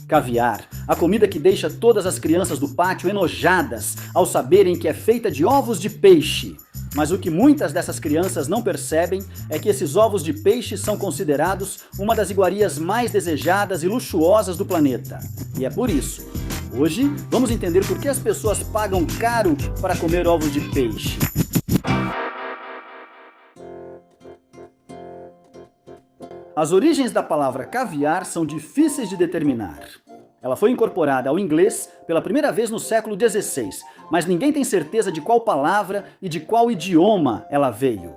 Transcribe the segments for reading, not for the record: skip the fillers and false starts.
Caviar, a comida que deixa todas as crianças do pátio enojadas ao saberem que é feita de ovos de peixe. Mas o que muitas dessas crianças não percebem é que esses ovos de peixe são considerados uma das iguarias mais desejadas e luxuosas do planeta. E é por isso. Hoje, vamos entender por que as pessoas pagam caro para comer ovos de peixe. As origens da palavra caviar são difíceis de determinar. Ela foi incorporada ao inglês pela primeira vez no século XVI, mas ninguém tem certeza de qual palavra e de qual idioma ela veio.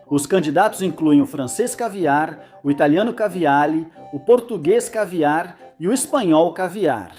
Os candidatos incluem o francês caviar, o italiano caviale, o português caviar e o espanhol caviar.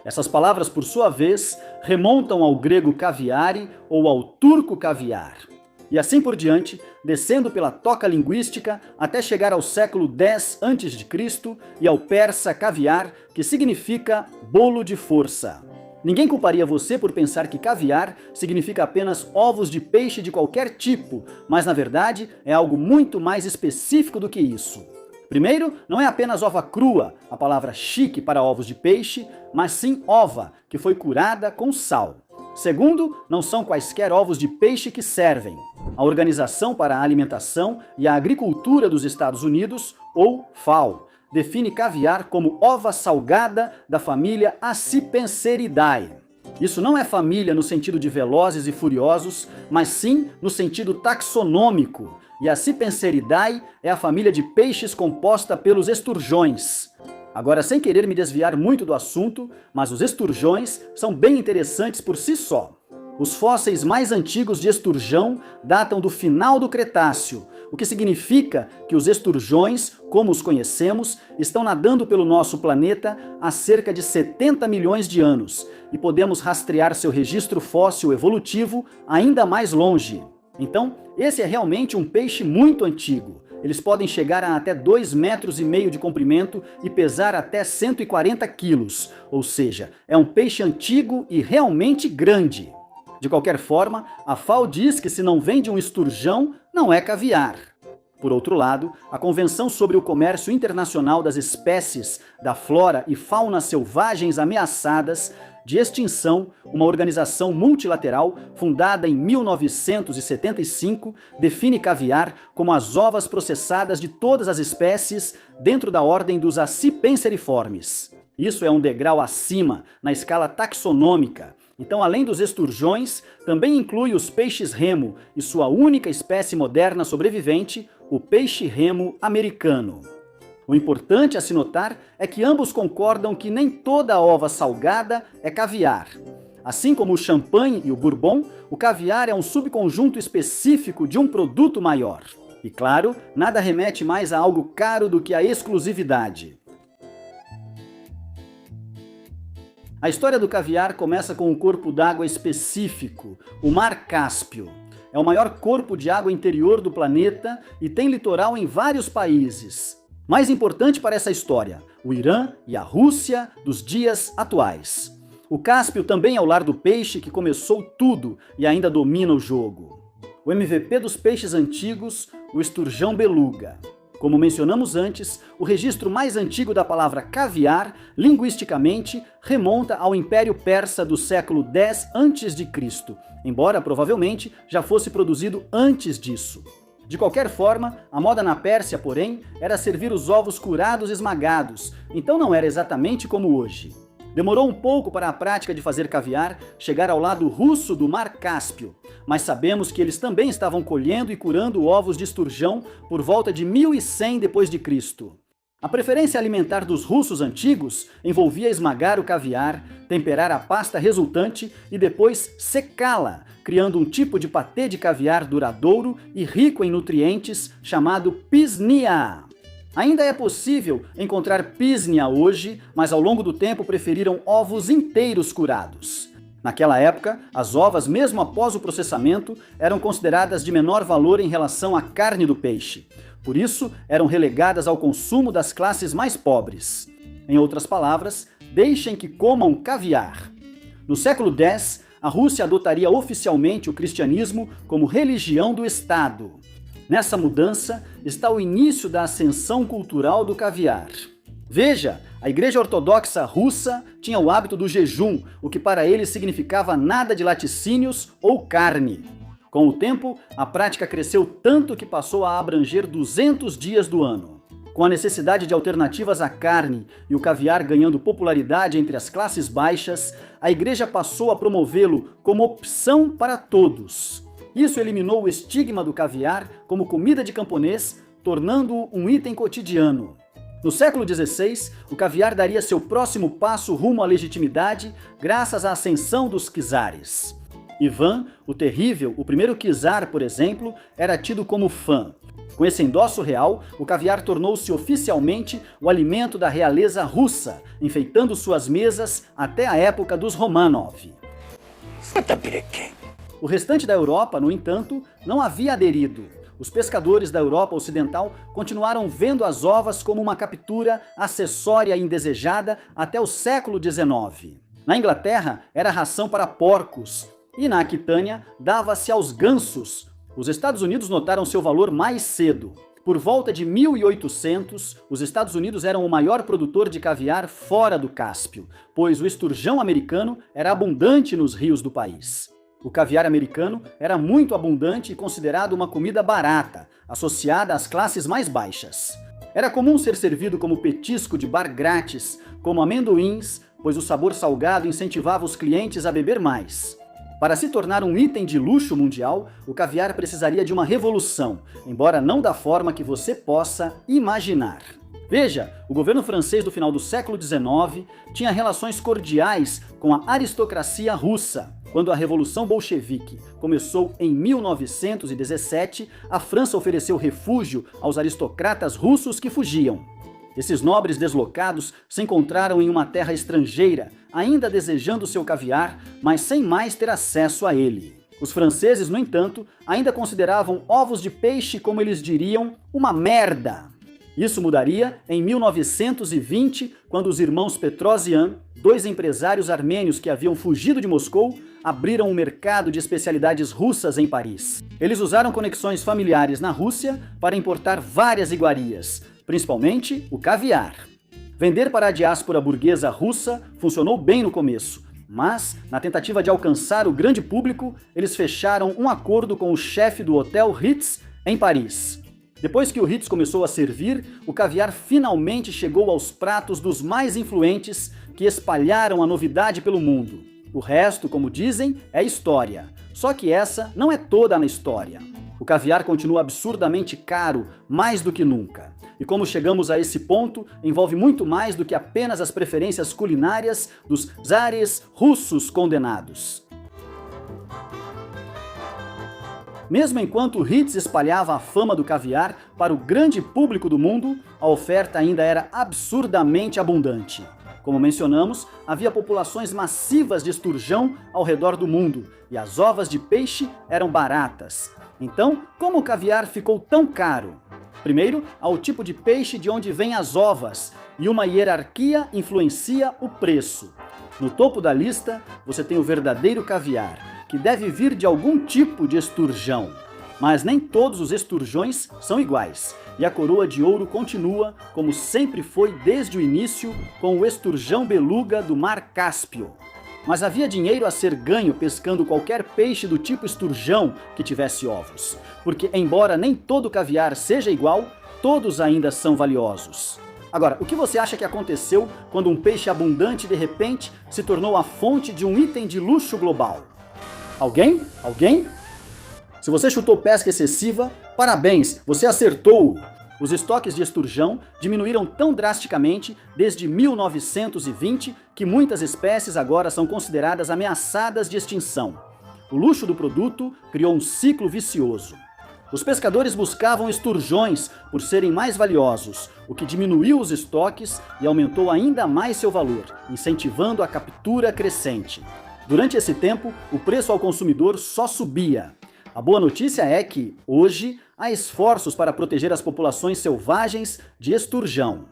Essas palavras, por sua vez, remontam ao grego caviare ou ao turco caviar. E assim por diante, descendo pela toca linguística até chegar ao século X a.C. e ao persa caviar, que significa bolo de força. Ninguém culparia você por pensar que caviar significa apenas ovos de peixe de qualquer tipo, mas na verdade é algo muito mais específico do que isso. Primeiro, não é apenas ova crua, a palavra chique para ovos de peixe, mas sim ova, que foi curada com sal. Segundo, não são quaisquer ovos de peixe que servem. A Organização para a Alimentação e a Agricultura dos Estados Unidos, ou FAO, define caviar como ova salgada da família Acipenseridae. Isso não é família no sentido de Velozes e Furiosos, mas sim no sentido taxonômico. E a Acipenseridae é a família de peixes composta pelos esturjões. Agora, sem querer me desviar muito do assunto, mas os esturjões são bem interessantes por si só. Os fósseis mais antigos de esturjão datam do final do Cretáceo, o que significa que os esturjões, como os conhecemos, estão nadando pelo nosso planeta há cerca de 70 milhões de anos, e podemos rastrear seu registro fóssil evolutivo ainda mais longe. Então, esse é realmente um peixe muito antigo. Eles podem chegar a até 2,5 metros de comprimento e pesar até 140 quilos, ou seja, é um peixe antigo e realmente grande. De qualquer forma, a FAO diz que se não vem de um esturjão, não é caviar. Por outro lado, a Convenção sobre o Comércio Internacional das Espécies da Flora e Fauna Selvagens Ameaçadas de Extinção, uma organização multilateral fundada em 1975, define caviar como as ovas processadas de todas as espécies dentro da ordem dos Acipenseriformes. Isso é um degrau acima na escala taxonômica. Então, além dos esturjões, também inclui os peixes-remo e sua única espécie moderna sobrevivente, o peixe-remo americano. O importante a se notar é que ambos concordam que nem toda ova salgada é caviar. Assim como o champanhe e o bourbon, o caviar é um subconjunto específico de um produto maior. E claro, nada remete mais a algo caro do que a exclusividade. A história do caviar começa com um corpo d'água específico, o Mar Cáspio. É o maior corpo de água interior do planeta e tem litoral em vários países. Mais importante para essa história, o Irã e a Rússia dos dias atuais. O Cáspio também é o lar do peixe que começou tudo e ainda domina o jogo. O MVP dos peixes antigos, o esturjão beluga. Como mencionamos antes, o registro mais antigo da palavra caviar, linguisticamente, remonta ao Império Persa do século X a.C., embora provavelmente já fosse produzido antes disso. De qualquer forma, a moda na Pérsia, porém, era servir os ovos curados esmagados, então não era exatamente como hoje. Demorou um pouco para a prática de fazer caviar chegar ao lado russo do Mar Cáspio, mas sabemos que eles também estavam colhendo e curando ovos de esturjão por volta de 1100 d.C. A preferência alimentar dos russos antigos envolvia esmagar o caviar, temperar a pasta resultante e depois secá-la, criando um tipo de patê de caviar duradouro e rico em nutrientes chamado pisnia. Ainda é possível encontrar pisnia hoje, mas ao longo do tempo preferiram ovos inteiros curados. Naquela época, as ovas, mesmo após o processamento, eram consideradas de menor valor em relação à carne do peixe. Por isso, eram relegadas ao consumo das classes mais pobres. Em outras palavras, deixem que comam caviar. No século X, a Rússia adotaria oficialmente o cristianismo como religião do Estado. Nessa mudança está o início da ascensão cultural do caviar. Veja, a Igreja Ortodoxa Russa tinha o hábito do jejum, o que para eles significava nada de laticínios ou carne. Com o tempo, a prática cresceu tanto que passou a abranger 200 dias do ano. Com a necessidade de alternativas à carne e o caviar ganhando popularidade entre as classes baixas, a Igreja passou a promovê-lo como opção para todos. Isso eliminou o estigma do caviar como comida de camponês, tornando-o um item cotidiano. No século XVI, o caviar daria seu próximo passo rumo à legitimidade graças à ascensão dos czares. Ivan, o Terrível, o primeiro czar, por exemplo, era tido como fã. Com esse endosso real, o caviar tornou-se oficialmente o alimento da realeza russa, enfeitando suas mesas até a época dos Romanov. O restante da Europa, no entanto, não havia aderido. Os pescadores da Europa Ocidental continuaram vendo as ovas como uma captura acessória e indesejada até o século XIX. Na Inglaterra, era ração para porcos, e na Aquitânia, dava-se aos gansos. Os Estados Unidos notaram seu valor mais cedo. Por volta de 1800, os Estados Unidos eram o maior produtor de caviar fora do Cáspio, pois o esturjão americano era abundante nos rios do país. O caviar americano era muito abundante e considerado uma comida barata, associada às classes mais baixas. Era comum ser servido como petisco de bar grátis, como amendoins, pois o sabor salgado incentivava os clientes a beber mais. Para se tornar um item de luxo mundial, o caviar precisaria de uma revolução, embora não da forma que você possa imaginar. Veja, o governo francês do final do século XIX tinha relações cordiais com a aristocracia russa. Quando a Revolução Bolchevique começou em 1917, a França ofereceu refúgio aos aristocratas russos que fugiam. Esses nobres deslocados se encontraram em uma terra estrangeira, ainda desejando seu caviar, mas sem mais ter acesso a ele. Os franceses, no entanto, ainda consideravam ovos de peixe, como eles diriam, uma merda. Isso mudaria em 1920, quando os irmãos Petrosian, dois empresários armênios que haviam fugido de Moscou, abriram um mercado de especialidades russas em Paris. Eles usaram conexões familiares na Rússia para importar várias iguarias, principalmente o caviar. Vender para a diáspora burguesa russa funcionou bem no começo, mas, na tentativa de alcançar o grande público, eles fecharam um acordo com o chefe do Hotel Ritz, em Paris. Depois que o Ritz começou a servir, o caviar finalmente chegou aos pratos dos mais influentes que espalharam a novidade pelo mundo. O resto, como dizem, é história. Só que essa não é toda a história. O caviar continua absurdamente caro, mais do que nunca. E como chegamos a esse ponto, envolve muito mais do que apenas as preferências culinárias dos czares russos condenados. Mesmo enquanto o Ritz espalhava a fama do caviar para o grande público do mundo, a oferta ainda era absurdamente abundante. Como mencionamos, havia populações massivas de esturjão ao redor do mundo, e as ovas de peixe eram baratas. Então, como o caviar ficou tão caro? Primeiro, há o tipo de peixe de onde vêm as ovas, e uma hierarquia influencia o preço. No topo da lista, você tem o verdadeiro caviar, que deve vir de algum tipo de esturjão. Mas nem todos os esturjões são iguais, e a coroa de ouro continua, como sempre foi desde o início, com o esturjão beluga do Mar Cáspio. Mas havia dinheiro a ser ganho pescando qualquer peixe do tipo esturjão que tivesse ovos, porque embora nem todo caviar seja igual, todos ainda são valiosos. Agora, o que você acha que aconteceu quando um peixe abundante de repente se tornou a fonte de um item de luxo global? Alguém? Alguém? Se você chutou pesca excessiva, parabéns, você acertou! Os estoques de esturjão diminuíram tão drasticamente desde 1920 que muitas espécies agora são consideradas ameaçadas de extinção. O luxo do produto criou um ciclo vicioso. Os pescadores buscavam esturjões por serem mais valiosos, o que diminuiu os estoques e aumentou ainda mais seu valor, incentivando a captura crescente. Durante esse tempo, o preço ao consumidor só subia. A boa notícia é que, hoje, há esforços para proteger as populações selvagens de esturjão.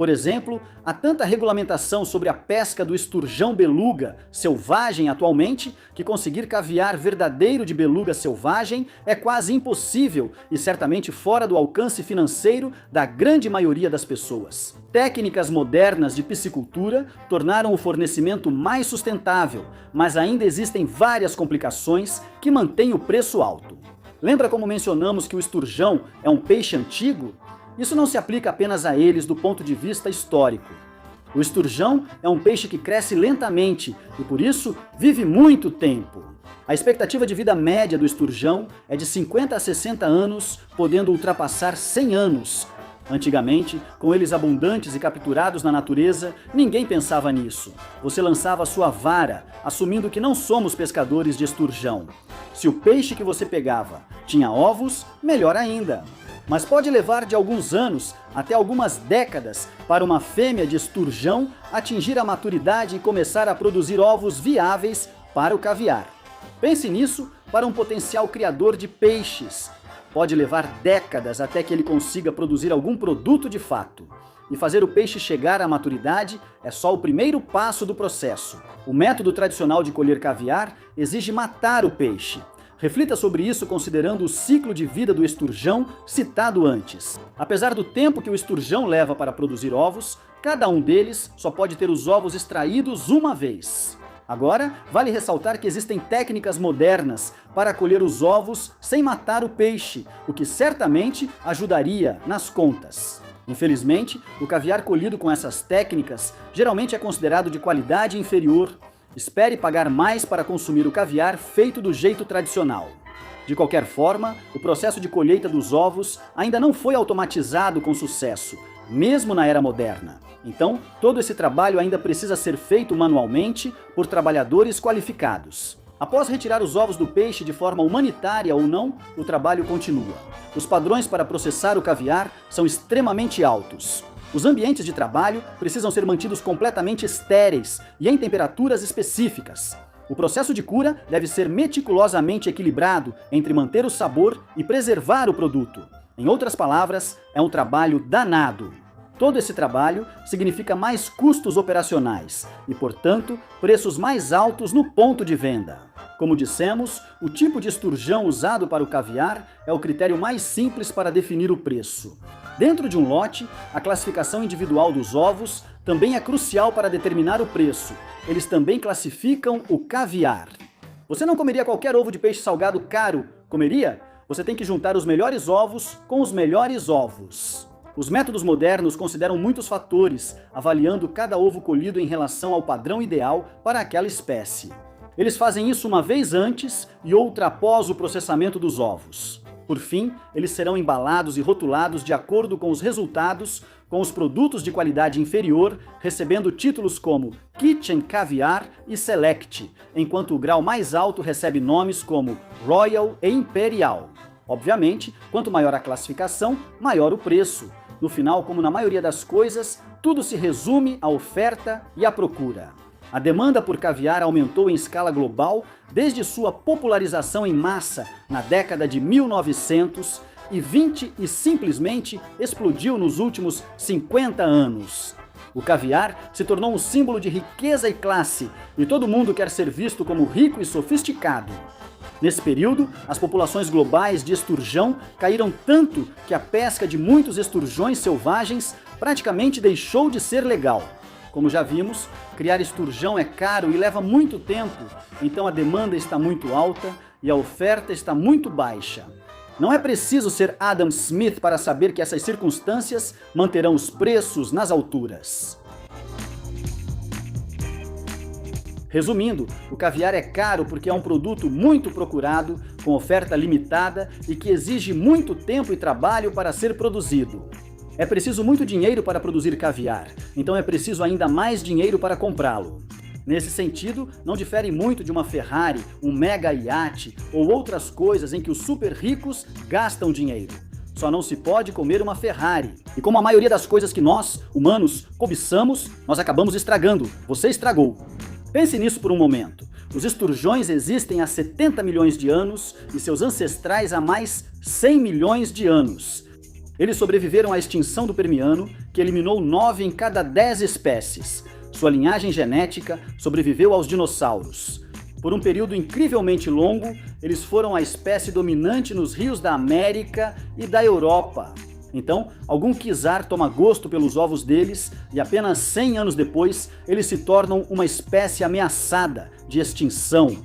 Por exemplo, há tanta regulamentação sobre a pesca do esturjão beluga selvagem atualmente que conseguir caviar verdadeiro de beluga selvagem é quase impossível e certamente fora do alcance financeiro da grande maioria das pessoas. Técnicas modernas de piscicultura tornaram o fornecimento mais sustentável, mas ainda existem várias complicações que mantêm o preço alto. Lembra como mencionamos que o esturjão é um peixe antigo? Isso não se aplica apenas a eles do ponto de vista histórico. O esturjão é um peixe que cresce lentamente e, por isso, vive muito tempo. A expectativa de vida média do esturjão é de 50 a 60 anos, podendo ultrapassar 100 anos. Antigamente, com eles abundantes e capturados na natureza, ninguém pensava nisso. Você lançava sua vara, assumindo que não somos pescadores de esturjão. Se o peixe que você pegava tinha ovos, melhor ainda. Mas pode levar de alguns anos até algumas décadas para uma fêmea de esturjão atingir a maturidade e começar a produzir ovos viáveis para o caviar. Pense nisso para um potencial criador de peixes. Pode levar décadas até que ele consiga produzir algum produto de fato. E fazer o peixe chegar à maturidade é só o primeiro passo do processo. O método tradicional de colher caviar exige matar o peixe. Reflita sobre isso considerando o ciclo de vida do esturjão citado antes. Apesar do tempo que o esturjão leva para produzir ovos, cada um deles só pode ter os ovos extraídos uma vez. Agora, vale ressaltar que existem técnicas modernas para colher os ovos sem matar o peixe, o que certamente ajudaria nas contas. Infelizmente, o caviar colhido com essas técnicas geralmente é considerado de qualidade inferior. Espere pagar mais para consumir o caviar feito do jeito tradicional. De qualquer forma, o processo de colheita dos ovos ainda não foi automatizado com sucesso, mesmo na era moderna. Então, todo esse trabalho ainda precisa ser feito manualmente por trabalhadores qualificados. Após retirar os ovos do peixe de forma humanitária ou não, o trabalho continua. Os padrões para processar o caviar são extremamente altos. Os ambientes de trabalho precisam ser mantidos completamente estéreis e em temperaturas específicas. O processo de cura deve ser meticulosamente equilibrado entre manter o sabor e preservar o produto. Em outras palavras, é um trabalho danado. Todo esse trabalho significa mais custos operacionais e, portanto, preços mais altos no ponto de venda. Como dissemos, o tipo de esturjão usado para o caviar é o critério mais simples para definir o preço. Dentro de um lote, a classificação individual dos ovos também é crucial para determinar o preço. Eles também classificam o caviar. Você não comeria qualquer ovo de peixe salgado caro, comeria? Você tem que juntar os melhores ovos com os melhores ovos. Os métodos modernos consideram muitos fatores, avaliando cada ovo colhido em relação ao padrão ideal para aquela espécie. Eles fazem isso uma vez antes e outra após o processamento dos ovos. Por fim, eles serão embalados e rotulados de acordo com os resultados, com os produtos de qualidade inferior, recebendo títulos como Kitchen Caviar e Select, enquanto o grau mais alto recebe nomes como Royal e Imperial. Obviamente, quanto maior a classificação, maior o preço. No final, como na maioria das coisas, tudo se resume à oferta e à procura. A demanda por caviar aumentou em escala global desde sua popularização em massa na década de 1900 e simplesmente explodiu nos últimos 50 anos. O caviar se tornou um símbolo de riqueza e classe, e todo mundo quer ser visto como rico e sofisticado. Nesse período, as populações globais de esturjão caíram tanto que a pesca de muitos esturjões selvagens praticamente deixou de ser legal. Como já vimos, criar esturjão é caro e leva muito tempo, então a demanda está muito alta e a oferta está muito baixa. Não é preciso ser Adam Smith para saber que essas circunstâncias manterão os preços nas alturas. Resumindo, o caviar é caro porque é um produto muito procurado, com oferta limitada e que exige muito tempo e trabalho para ser produzido. É preciso muito dinheiro para produzir caviar, então é preciso ainda mais dinheiro para comprá-lo. Nesse sentido, não difere muito de uma Ferrari, um mega iate ou outras coisas em que os super ricos gastam dinheiro. Só não se pode comer uma Ferrari. E como a maioria das coisas que nós, humanos, cobiçamos, nós acabamos estragando. Você estragou. Pense nisso por um momento. Os esturjões existem há 70 milhões de anos e seus ancestrais há mais 100 milhões de anos. Eles sobreviveram à extinção do Permiano, que eliminou 9 em cada 10 espécies. Sua linhagem genética sobreviveu aos dinossauros. Por um período incrivelmente longo, eles foram a espécie dominante nos rios da América e da Europa. Então, algum quiçar toma gosto pelos ovos deles e apenas 100 anos depois, eles se tornam uma espécie ameaçada de extinção.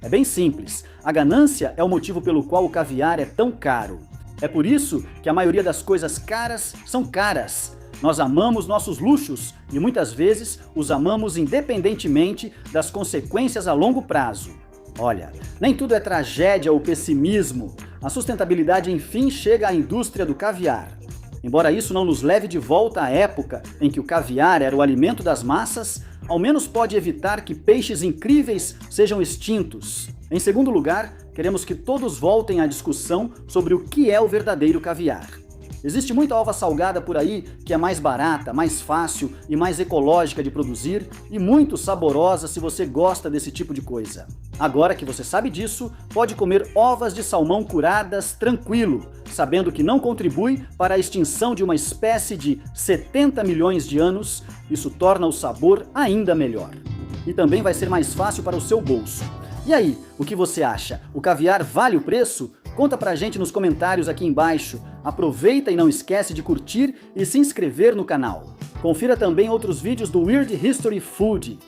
É bem simples, a ganância é o motivo pelo qual o caviar é tão caro. É por isso que a maioria das coisas caras são caras. Nós amamos nossos luxos e muitas vezes os amamos independentemente das consequências a longo prazo. Olha, nem tudo é tragédia ou pessimismo. A sustentabilidade enfim chega à indústria do caviar. Embora isso não nos leve de volta à época em que o caviar era o alimento das massas, ao menos pode evitar que peixes incríveis sejam extintos. Em segundo lugar, queremos que todos voltem à discussão sobre o que é o verdadeiro caviar. Existe muita ova salgada por aí que é mais barata, mais fácil e mais ecológica de produzir e muito saborosa se você gosta desse tipo de coisa. Agora que você sabe disso, pode comer ovas de salmão curadas tranquilo, sabendo que não contribui para a extinção de uma espécie de 70 milhões de anos. Isso torna o sabor ainda melhor. E também vai ser mais fácil para o seu bolso. E aí, o que você acha? O caviar vale o preço? Conta pra gente nos comentários aqui embaixo. Aproveita e não esquece de curtir e se inscrever no canal. Confira também outros vídeos do Weird History Food.